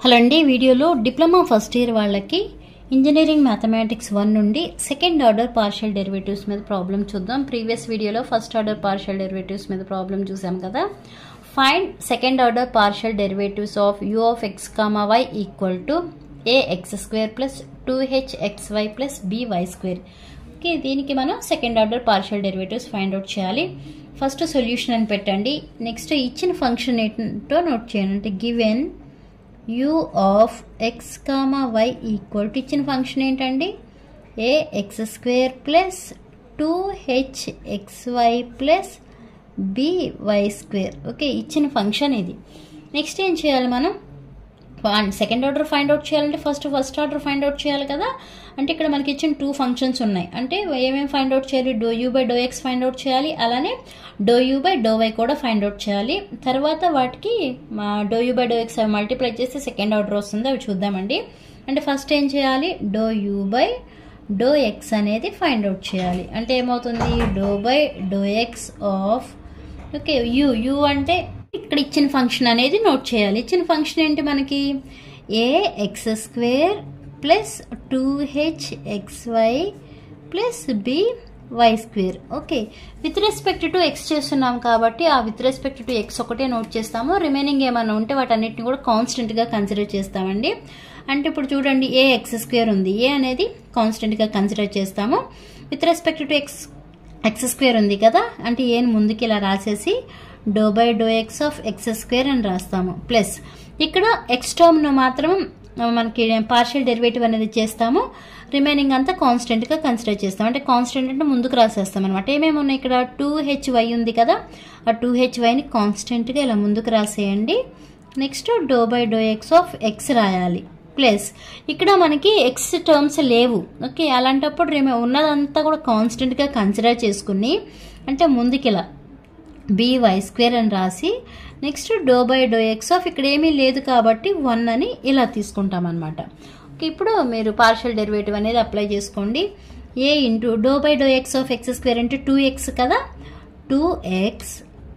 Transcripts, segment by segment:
Hello అండి, వీడియోలో diploma first year వాళ్ళకి ఇంజనీరింగ్ మ్యాథమెటిక్స్ 1 నుండి సెకండ్ ఆర్డర్ పార్షియల్ డెరివేటివ్స్ మీద ప్రాబ్లం చూద్దాం. ప్రీవియస్ వీడియోలో ఫస్ట్ ఆర్డర్ పార్షియల్ డెరివేటివ్స్ మీద ప్రాబ్లం చూసాం కదా. Find second order partial derivatives of u of x, y equal to ax² plus 2hxy plus by². Okay, దీనికి మనం second order partial derivatives find out చేయాలి. First solution అని పెట్టండి. Next ఇచ్చిన function ఏంటో నోట్ చేయండి. అంటే given u of x, y equal to ఇచ్చిన ఫంక్షన్ ఏంటండి ax² plus 2hxy plus by². Okay, ఇచ్చిన ఫంక్షన్ ఇది. నెక్స్ట్ ఏం చేయాలి మనం? సెకండ్ ఆర్డర్ ఫైండ్ అవుట్ చేయాలంటే ఫస్ట్ ఆర్డర్ ఫైండ్ అవుట్ చేయాలి కదా. అంటే ఇక్కడ మనకి ఇచ్చిన 2 ఫంక్షన్స్ ఉన్నాయి. అంటే ఏమేమి ఫైండ్ అవుట్ చేయాలి? ∂u/∂x ఫైండ్ అవుట్ చేయాలి, అలానే ∂u/∂y కూడా ఫైండ్ అవుట్ చేయాలి. తర్వాత వాటికి ∂u/∂x మల్టిప్లై చేస్తే సెకండ్ ఆర్డర్ వస్తుంది, అవి చూద్దామండి. అంటే ఫస్ట్ ఏం చేయాలి? ∂u/∂x అనేది ఫైండ్ అవుట్ చేయాలి. అంటే ఏమవుతుంది? ∂u/∂x ఆఫ్ ఓకే u అంటే ఇక్కడ ఇచ్చిన ఫంక్షన్ అనేది నోట్ చేయాలి. ఇచ్చిన ఫంక్షన్ ఏంటి మనకి? ax² plus 2hxy plus by². Okay, with respect to X చేస్తున్నాం కాబట్టి ఆ విత్ రెస్పెక్ట్ టు ఎక్స్ ఒకటే నోట్ చేస్తాము. రిమైనింగ్ ఏమైనా ఉంటే వాటన్నిటిని కూడా కాన్స్టెంట్గా కన్సిడర్ చేస్తామండి. అంటే ఇప్పుడు చూడండి, ax² ఉంది, a అనేది కాన్స్టెంట్గా కన్సిడర్ చేస్తాము. విత్ రెస్పెక్ట్ టు x² ఉంది కదా, అంటే ఏని ముందుకి ఇలా రాసేసి ∂u/∂x ఆఫ్ x² అని రాస్తాము. ప్లస్ ఇక్కడ ఎక్స్ టర్మ్ను మాత్రం మనకి పార్షియల్ డెరివేటివ్ అనేది చేస్తాము. రిమైనింగ్ అంతా కాన్స్టెంట్గా కన్సిడర్ చేస్తాం. అంటే కాన్స్టెంట్ అంటే ముందుకు రాసేస్తాం అనమాట. ఏమేమి ఉన్నాయి ఇక్కడ? 2hy ఉంది కదా, ఆ 2hyని కాన్స్టెంట్గా ఇలా ముందుకు రాసేయండి. నెక్స్ట్ ∂u/∂x ఆఫ్ x రాయాలి. ప్లస్ ఇక్కడ మనకి ఎక్స్ టర్మ్స్ లేవు. ఓకే, అలాంటప్పుడు ఉన్నదంతా కూడా కాన్స్టెంట్గా కన్సిడర్ చేసుకుని అంటే ముందుకి ఇలా by² అని రాసి నెక్స్ట్ ∂u/∂x ఆఫ్ ఇక్కడ ఏమీ లేదు కాబట్టి 1 అని ఇలా తీసుకుంటాం అనమాట. ఓకే, ఇప్పుడు మీరు పార్షియల్ డెరివేటివ్ అనేది అప్లై చేసుకోండి. a into ∂u/∂x of x² అంటే 2x కదా, 2x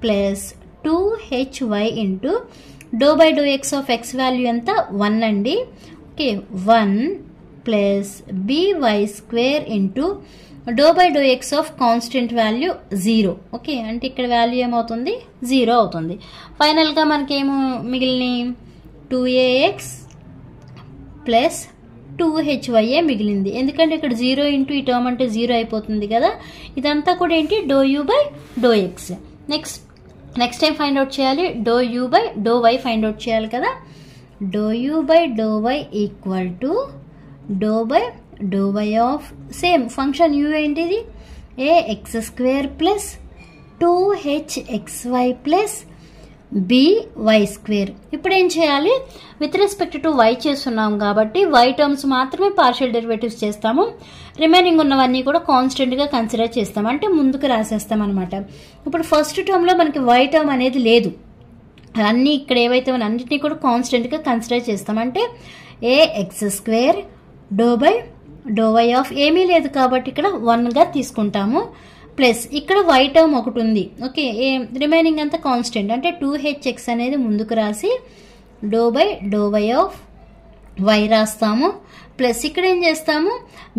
plus 2hy into ∂u/∂x of x value ఎంత? 1 అండి. Okay, 1 plus by² into ∂u/∂x of constant value 0. Okay, అంటే ఇక్కడ వాల్యూ ఏమవుతుంది? 0 అవుతుంది. ఫైనల్గా మనకేమో మిగిలిన 2ax ప్లస్ 2hy మిగిలింది. ఎందుకంటే ఇక్కడ 0 ఇంటూ ఈ టర్మ్ అంటే 0 అయిపోతుంది కదా. ఇదంతా కూడా ఏంటి? ∂u/∂x. నెక్స్ట్ ఏం ఫైండ్ అవుట్ చేయాలి? ∂u/∂y ఫైండ్ అవుట్ చేయాలి కదా. ∂u/∂y equal to ∂u/∂y of same function u ఏంటిది? ax² plus 2hxy plus by². ఇప్పుడు ఏం చేయాలి? విత్ రెస్పెక్ట్ టు y చేస్తున్నాం కాబట్టి y టర్మ్స్ మాత్రమే పార్షియల్ డెరివేటివ్స్ చేస్తాము. రిమైనింగ్ ఉన్నవన్నీ కూడా కాన్స్టెంట్గా కన్సిడర్ చేస్తాం, అంటే ముందుకు రాసేస్తాం అనమాట. ఇప్పుడు ఫస్ట్ టర్మ్లో మనకి y టర్మ్ అనేది లేదు. అన్నీ ఇక్కడ ఏవైతే అన్నింటినీ కూడా కాన్స్టెంట్గా కన్సిడర్ చేస్తాం. అంటే ax² ∂u/∂y ఆఫ్ ఏమీ లేదు కాబట్టి ఇక్కడ 1గా తీసుకుంటాము. ప్లస్ ఇక్కడ y టర్మ్ ఒకటి ఉంది. ఓకే, రిమైనింగ్ అంతా కాన్స్టెంట్ అంటే 2hx అనేది ముందుకు రాసి ∂u/∂y ఆఫ్ y రాస్తాము. ప్లస్ ఇక్కడ ఏం చేస్తాము?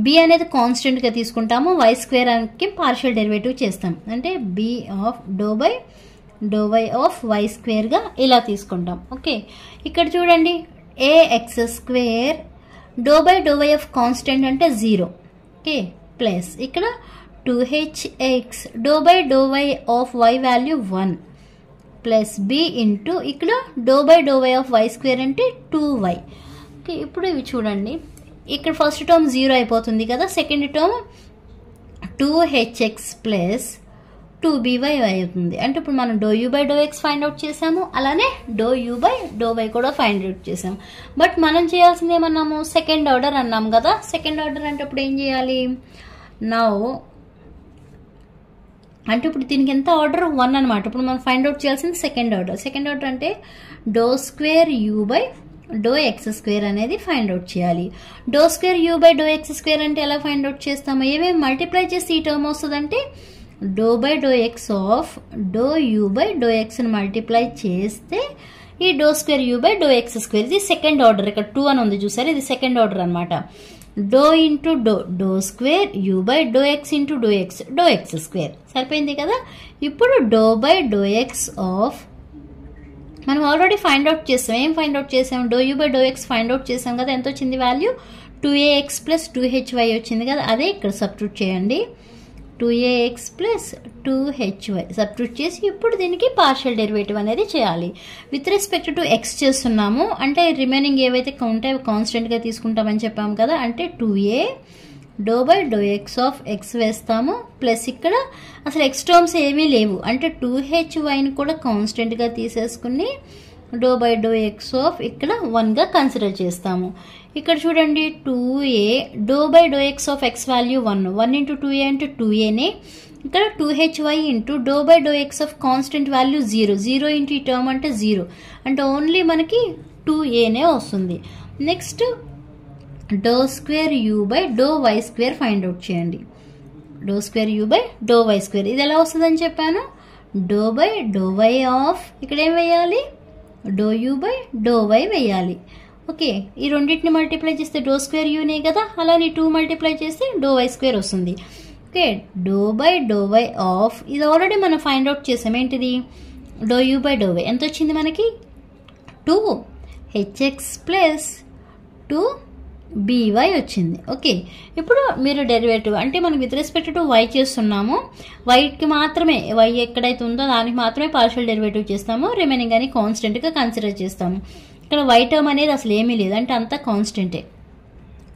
b అనేది కాన్స్టెంట్గా తీసుకుంటాము, y² పార్షియల్ డెరివేటివ్ చేస్తాం. అంటే b of ∂u/∂y of y² ఇలా తీసుకుంటాం. ఓకే, ఇక్కడ చూడండి, ax² ∂u/∂y ఆఫ్ కాన్స్టెంట్ అంటే 0. ఓకే, ప్లస్ ఇక్కడ 2hx ∂u/∂y of y value 1 plus b into ఇక్కడ ∂u/∂y ఆఫ్ y² అంటే 2y. ఓకే, ఇప్పుడు ఇవి చూడండి, ఇక్కడ ఫస్ట్ టర్మ్ 0 అయిపోతుంది కదా, second term 2hx plus 2by అవుతుంది. అంటే ఇప్పుడు మనం ∂u/∂x ఫైండ్ అవుట్ చేసాము, అలానే ∂u/∂y కూడా ఫైండ్ అవుట్ చేసాము. బట్ మనం చేయాల్సింది ఏమన్నాము? సెకండ్ ఆర్డర్ అన్నాం కదా. సెకండ్ ఆర్డర్ అంటే ఇప్పుడు ఏం చేయాలి? అంటే ఇప్పుడు దీనికి ఎంత ఆర్డర్? 1 అనమాట. ఇప్పుడు మనం ఫైండ్ అవుట్ చేయాల్సింది సెకండ్ ఆర్డర్. సెకండ్ ఆర్డర్ అంటే ∂2u/∂x² అనేది ఫైండ్ అవుట్ చేయాలి. ∂2u/∂x² అంటే ఎలా ఫైండ్ అవుట్ చేస్తాము? ఏమేమి మల్టిప్లై చేసి ఈ టర్మ్ వస్తుందంటే ∂u/∂x ఆఫ్ ∂u/∂x ని మల్టిప్లై చేస్తే ఈ do square you by do X square, ఇది సెకండ్ ఆర్డర్. ఇక్కడ 2 అని ఉంది చూసారు, ఇది సెకండ్ ఆర్డర్ అనమాట. Do into do, do square you by do X into do X square. సరిపోయింది కదా. ఇప్పుడు do by do X of, మనం ఆల్రెడీ ఫైండ్ అవుట్ చేసాం. ఏం ఫైండ్ అవుట్ చేసాం? Do you by do X find out చేసాం కదా. ఎంత వచ్చింది వాల్యూ? 2ax ప్లస్ 2hy వచ్చింది కదా. అదే ఇక్కడ సబ్స్టిట్యూట్ చేయండి. 2ax ప్లస్ 2hy సబ్స్టిట్యూట్ చేసి ఇప్పుడు దీనికి పార్షియల్ డెరివేటివ్ అనేది చేయాలి. విత్ రెస్పెక్ట్ టు ఎక్స్ చేస్తున్నాము, అంటే రిమైనింగ్ ఏవైతే ఉంటాయో కాన్స్టెంట్గా తీసుకుంటామని చెప్పాము కదా. అంటే 2a do by do X of X వేస్తాము, ప్లస్ ఇక్కడ అసలు ఎక్స్ టర్మ్స్ ఏమీ లేవు, అంటే 2hyని కూడా కాన్స్టెంట్గా తీసేసుకుని do by do X of ఇక్కడ 1గా కన్సిడర్ చేస్తాము. ఇక్కడ చూడండి 2a do by do X of X value 1 into 2a అంటే 2aనే. ఇక్కడ 2hy into do by do X of constant value 0 into ఈ టర్మ్ అంటే 0, అంటే ఓన్లీ మనకి 2aనే వస్తుంది. Next do square you by do why square find out చేయండి. Do square you by do why square ఇది ఎలా వస్తుందని చెప్పాను? Do by do why of, ఇక్కడ ఏం వేయాలి? Do you by do Y వేయాలి. ఓకే, ఈ రెండింటిని మల్టిప్లై చేస్తే డో స్క్వేర్ యూనే కదా, అలానే 2 మల్టిప్లై చేస్తే డో వై స్క్వేర్ వస్తుంది. Okay, do by do why of, ఇది ఆల్రెడీ మనం ఫైండ్ అవుట్ చేసాం. ఏంటిది? Do you by do Y ఎంత వచ్చింది మనకి? 2hx ప్లస్ 2by వచ్చింది. ఓకే, ఇప్పుడు మీరు డెరివేటివ్ అంటే మనం విత్ రెస్పెక్ట్ టు y చేస్తున్నాము, వైకి మాత్రమే, y ఎక్కడైతే ఉందో దానికి మాత్రమే పార్షియల్ డెరివేటివ్ చేస్తాము, రిమైనింగ్ అని కాన్స్టెంట్గా కన్సిడర్ చేస్తాము. ఇక్కడ y టర్మ్ అనేది అసలు ఏమీ లేదు, అంటే అంతా కాన్స్టెంటే.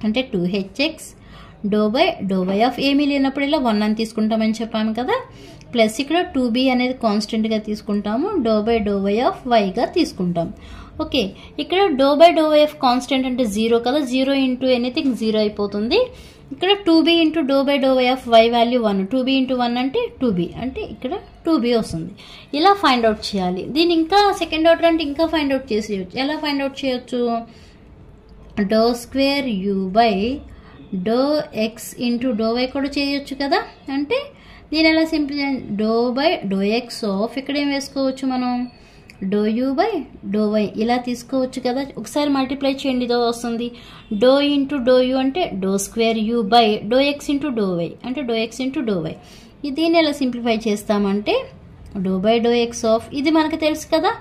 అంటే 2hx do by do why of ఏమీ లేనప్పుడు ఇలా 1 అని తీసుకుంటామని చెప్పాము కదా, ప్లస్ ఇక్కడ 2b అనేది కాన్స్టెంట్గా తీసుకుంటాము, do by do why of వైగా తీసుకుంటాం. ఓకే, ఇక్కడ do by do why of constant అంటే 0 కదా, 0 ఇంటూ ఎనీథింగ్ 0 అయిపోతుంది. ఇక్కడ 2b into do by do why of Y value 1, 2b into 1 అంటే 2b, అంటే ఇక్కడ 2b వస్తుంది. ఇలా ఫైండ్ అవుట్ చేయాలి. దీన్ని ఇంకా సెకండ్ ఆర్డర్ అంటే ఇంకా ఫైండ్ అవుట్ చేసేయచ్చు. ఎలా ఫైండ్ అవుట్ చేయొచ్చు? Do square you by do X into do y కూడా చేయొచ్చు కదా. అంటే దీని ఎలా simple, do by do X of, ఇక్కడ ఏం వేసుకోవచ్చు మనం? Do you by do y ఇలా తీసుకోవచ్చు కదా. ఒకసారి మల్టిప్లై చేయండి, ఇదో వస్తుంది. డో ఇంటూ డో యూ అంటే do square you by do X into do y అంటే do X into do y. దీన్ని ఎలా సింప్లిఫై చేస్తామంటే do by do X of, ఇది మనకు తెలుసు కదా,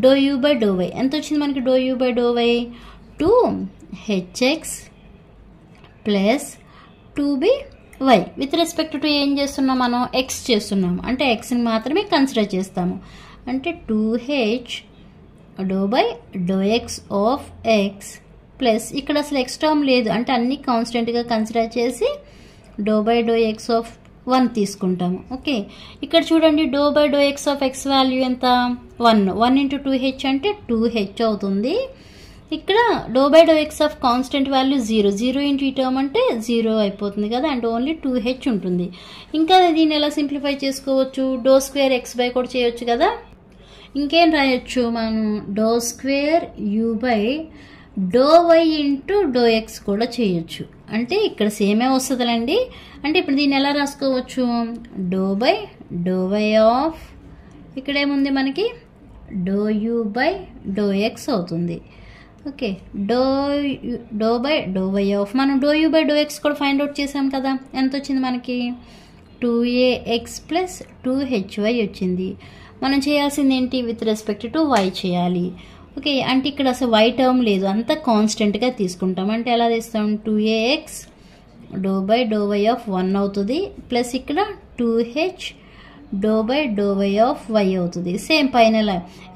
do you by do Y ఎంత వచ్చింది మనకి? Do you by do Y 2hx plus 2by. With respect to ఏం చేస్తున్నాం మనం? ఎక్స్ చేస్తున్నాం, అంటే ఎక్స్ని మాత్రమే కన్సిడర్ చేస్తాము. అంటే 2h do by do X of X plus ఇక్కడ అసలు ఎక్స్ టర్మ్ లేదు, అంటే అన్ని కాన్స్టెంట్గా కన్సిడర్ చేసి do by do X of 1 తీసుకుంటాము. ఓకే, ఇక్కడ చూడండి do by do X of X value ఎంత? 1 ఇంటూ 2h అంటే 2h అవుతుంది. ఇక్కడ do by do X of constant value 0 into ఈ టర్మ్ అంటే 0 అయిపోతుంది కదా, అంటే ఓన్లీ 2h ఉంటుంది. ఇంకా దీన్ని ఎలా సింప్లిఫై చేసుకోవచ్చు? డో స్క్వేర్ ఎక్స్ బై కూడా చేయొచ్చు కదా. ఇంకేం రాయొచ్చు మనం? Do square you by do Y into do X కూడా చేయొచ్చు, అంటే ఇక్కడ సేమే వస్తుందిలేండి. అంటే ఇప్పుడు దీన్ని ఎలా రాసుకోవచ్చు? Do by do why of, ఇక్కడ ఏముంది మనకి? Do you by do x అవుతుంది. Okay, do by do why of, మనం do you by do X కూడా ఫైండ్ అవుట్ చేసాం కదా. ఎంత వచ్చింది మనకి? 2ax ప్లస్ 2hy వచ్చింది. మనం చేయాల్సింది ఏంటి? విత్ రెస్పెక్ట్ టు y చేయాలి. ఓకే, అంటే ఇక్కడ అసలు y టర్మ్ లేదు, అంతా కాన్స్టెంట్గా తీసుకుంటాం. అంటే ఎలా తీస్తాం? 2ax do by do why of 1 అవుతుంది, ప్లస్ ఇక్కడ 2h do by do why of Y అవుతుంది. సేమ్ పైన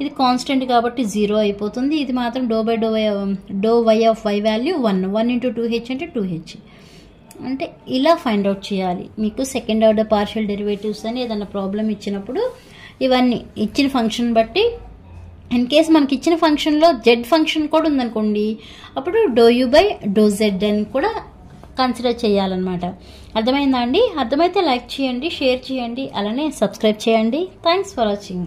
ఇది కాన్స్టెంట్ కాబట్టి 0 అయిపోతుంది. ఇది మాత్రం do by do why of Y value 1 into 2h అంటే 2h. అంటే ఇలా ఫైండ్ అవుట్ చేయాలి. మీకు సెకండ్ ఆర్డర్ పార్షియల్ డెరివేటివ్స్ అని ఏదైనా ప్రాబ్లం ఇచ్చినప్పుడు ఇవన్నీ ఇచ్చిన ఫంక్షన్ బట్టి, ఇన్ కేస్ మనకి ఇచ్చిన ఫంక్షన్లో జెడ్ ఫంక్షన్ కూడా ఉందనుకోండి, అప్పుడు do you by do Z అని కూడా కన్సిడర్ చేయాలన్నమాట. అర్థమైందా అండి? అర్థమైతే లైక్ చేయండి, షేర్ చేయండి, అలానే సబ్స్క్రైబ్ చేయండి. Thanks for watching.